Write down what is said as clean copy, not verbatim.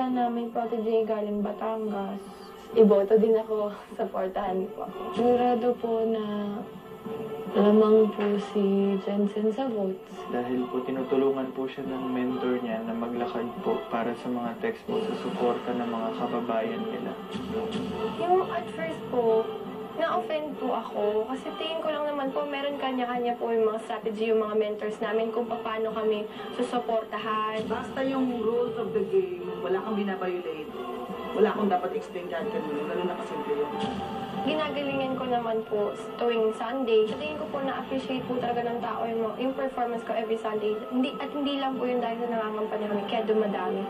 pinuntahan namin protege galing Batangas. Iboto din ako. Supportahan po. Sigurado po na lamang po si Jensen sa votes. Dahil po tinutulungan po siya ng mentor niya na maglakad po para sa mga textbook sa suporta ng mga kababayan nila. Yung at first po, na-offend po ako kasi tingin ko lang naman po meron kanya-kanya po yung mga strategy, yung mga mentors namin kung paano kami susuportahan. Basta yung rules of the game, wala kang binabiolate. Wala akong dapat explain kahit kanino. Ganun na kasimple yun. Ginagalingan ko naman po tuwing Sunday. Sa tingin ko po na-appreciate po talaga ng tao yung performance ko every Sunday. Hindi lang po yun dahil sa nangangampanya kami, kaya dumadami.